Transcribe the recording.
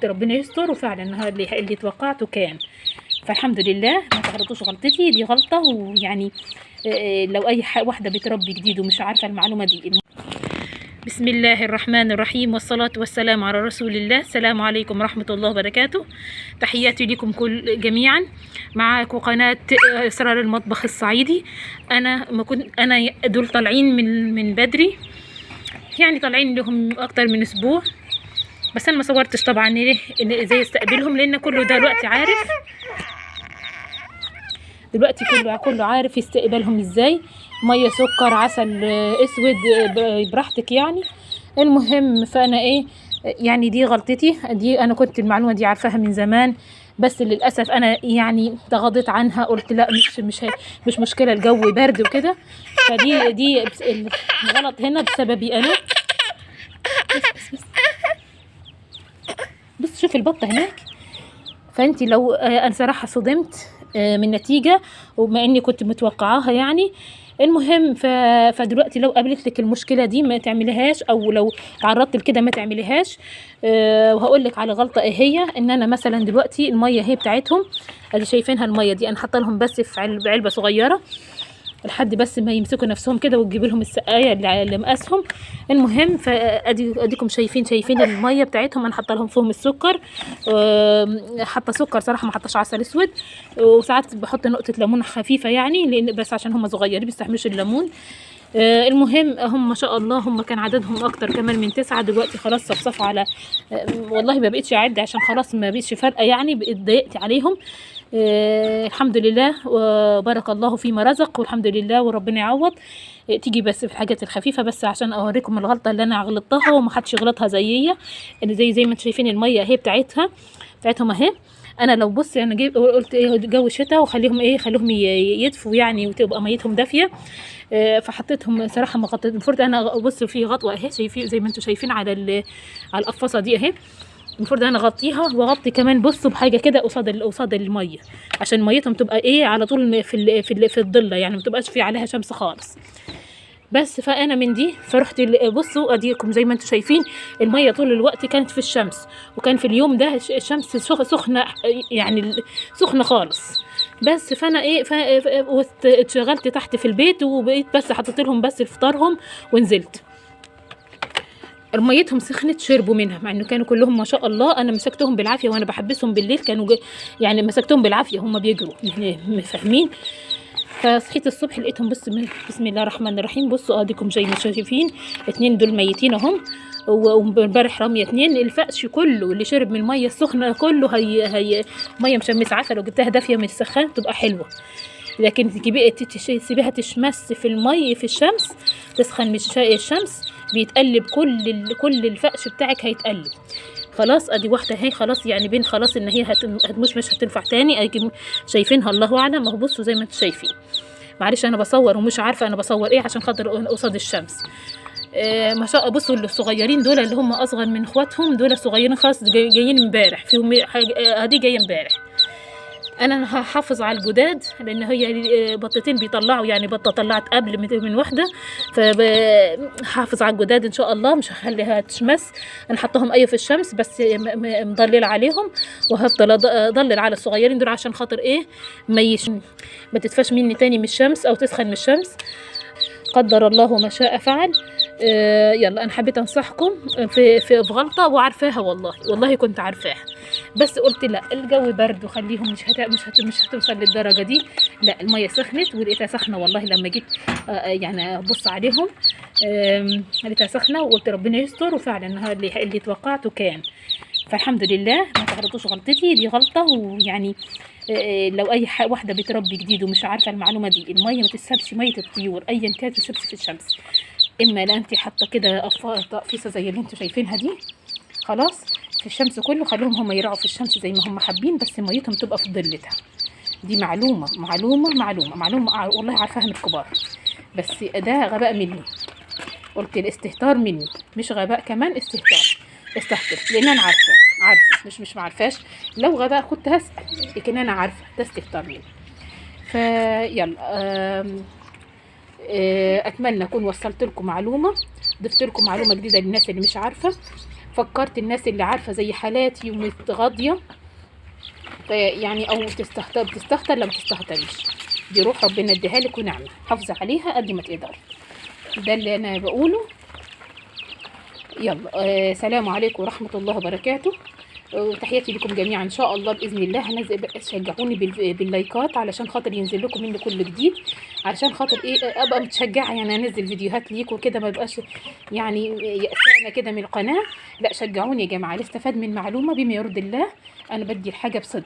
وقلت ربنا يستر، وفعلا اللي توقعته كان. فالحمد لله ما تغلطوش غلطتي دي غلطة. ويعني لو أي واحدة بتربي جديد ومش عارفة المعلومة دي. بسم الله الرحمن الرحيم، والصلاة والسلام على رسول الله. السلام عليكم ورحمة الله وبركاته. تحياتي لكم جميعا. معاكم قناة أسرار المطبخ الصعيدي. أنا دول طالعين من بدري، يعني طالعين لهم أكتر من أسبوع، بس أنا ما صورتش طبعا إزاي استقبلهم، لأن كله دلوقتي عارف، دلوقتي كله عارف يستقبلهم ازاي. ميه، سكر، عسل اسود، براحتك يعني. المهم فانا يعني دي غلطتي دي. انا كنت المعلومه دي عارفاها من زمان، بس للاسف انا يعني تغاضيت عنها، قلت لا مش مشكله، الجو برد وكده. فدي الغلط هنا بسببي انا. بس شوف البطه هناك. فانت لو انا صراحه صدمت من النتيجه، وبما اني كنت متوقعاها يعني. المهم فدلوقتي لو قابلت لك المشكله دي ما تعمليهاش، او لو تعرضت لكده ما تعمليهاش. وهقول لك على غلطه ايه هي. ان انا مثلا دلوقتي الميه هي بتاعتهم، ادي شايفينها الميه دي انا حاطه لهم بس في علبه صغيره، لحد بس ما يمسكوا نفسهم كده وتجيب لهم السقايه اللي مقاسهم. المهم اديكم شايفين الميه بتاعتهم. انا حاطه لهم فيهم السكر، حاطه سكر صراحه، ما حطاش عسل اسود. وساعات بحط نقطه ليمون خفيفه يعني، لان بس عشان هم صغيرين بيستحملوش الليمون. المهم هم ما شاء الله، هم كان عددهم اكتر كمان من 9، دلوقتي خلاص صفصفوا على والله ما بقيتش اعد عشان خلاص ما بقيتش فارقه يعني، بقيت ضايقت عليهم. الحمد لله وبارك الله فيما رزق، والحمد لله وربنا يعوض. تيجي بس في الحاجات الخفيفه، بس عشان اوريكم الغلطه اللي انا غلطتها ومحدش يغلطها زيي. زي ما انتم شايفين الميه اهي بتاعتهم اهي. انا لو بصي انا قلت جو شتاء وخليهم خليهم يدفوا يعني، وتبقى ميتهم دافيه. فحطيتهم صراحه ما غطيت. المفروض انا بص في غطوه اهي، شايفين زي ما انتم شايفين على القفاصه دي اهي. المفروض انا اغطيها، واغطي كمان بصوا بحاجه كده قصاد الميه، عشان ميتهم تبقى على طول في الضله يعني، ما تبقاش في عليها شمس خالص. بس فانا من دي فرحت بصوا اديكم زي ما انتم شايفين الميه طول الوقت كانت في الشمس، وكان في اليوم ده الشمس سخنه يعني، سخنه خالص. بس فانا اتشغلت تحت في البيت، وبقيت بس حطيت لهم بس فطارهم ونزلت. ميتهم سخنت، شربوا منها، مع انه كانوا كلهم ما شاء الله. انا مسكتهم بالعافيه وانا بحبسهم بالليل، كانوا يعني مسكتهم بالعافيه هم بيجروا فاهمين. فصحيت الصبح لقيتهم بسم الله الرحمن الرحيم. بصوا اديكم زي ما شايفين 2 دول ميتين اهم، وامبارح رميه 2. الفقش كله اللي شرب من الميه السخنه كله هي ميه مشمسه. عارفه لو جبتها دافيه من السخان تبقى حلوه، لكن تسيبيها تشمس في الميه في الشمس، تسخن من الشمس، بيتقلب كل الفقش بتاعك هيتقلب. خلاص ادي واحده اهي، خلاص يعني بين خلاص ان هي مش هتنفع تاني. شايفينها الله اعلم اهو. بصوا زي ما انتم شايفين. معلش انا بصور ومش عارفه انا بصور عشان خاطر قصاد الشمس. ما شاء الله. بصوا الصغيرين دول اللي هم اصغر من اخواتهم، دول صغيرين خالص جايين امبارح، فيهم دي جايه امبارح. انا هحافظ على الجداد، لان هي بطتين بيطلعوا يعني، بطه طلعت قبل من واحده، فحافظ على الجداد ان شاء الله، مش هخليها تشمس. انا حطهم في الشمس بس مضلل عليهم، وهفضل اضلل على الصغيرين دول عشان خاطر ما تدفش مني تاني من الشمس او تسخن من الشمس. قدر الله ما شاء فعل. يلا انا حبيت انصحكم في غلطه وعارفاها، والله كنت عارفاها، بس قلت لا الجو برد وخليهم مش هتوصل للدرجه دي. لا الميه سخنت ولقيتها سخنه والله. لما جيت يعني ابص عليهم لقيتها سخنه، وقلت ربنا يستر، وفعلا اللي توقعته كان. فالحمد لله ما تغلطوش غلطتي دي غلطه. ويعني لو اي واحده بتربي جديد ومش عارفه المعلومه دي، الميه ما تسيبش ميه الطيور ايا كانت، تسيبش في الشمس. اما لا انت حاطه كده تقفيصه زي اللي انتوا شايفينها دي، خلاص في الشمس كله، خليهم هم يرعوا في الشمس زي ما هم حابين، بس ميتهم تبقى في ظلتها. دي معلومه والله عارفاها من الكبار، بس ده غباء مني. قلت الاستهتار مني، مش غباء كمان، استهتر، لان انا عارفه مش معرفاش. لو غباء كنت هسأل، لكن انا عارفه ده استهتار مني. فيلا اتمنى اكون وصلت لكم معلومه، ضفت لكم معلومه جديده للناس اللي مش عارفه. فكرت الناس اللي عارفه زي حالاتي ومتغاضيه، يعني او بتستهتر لا ما تستهتريش، دي روح ربنا اديها لك ونعمه، حافظي عليها قد ما تقدري. ده اللي انا بقوله. يلا سلام عليكم ورحمه الله وبركاته، وتحياتي لكم جميعا. ان شاء الله باذن الله هنزل، شجعوني باللايكات علشان خاطر ينزل لكم مني كل جديد، علشان خاطر ايه ابقى متشجعه، يعني انزل فيديوهات ليكم كده ما يبقاش يعني يأسانه كده من القناه. لا شجعوني يا جماعه، استفاد من معلومه بما يرضي الله، انا بدي الحاجه بصدق.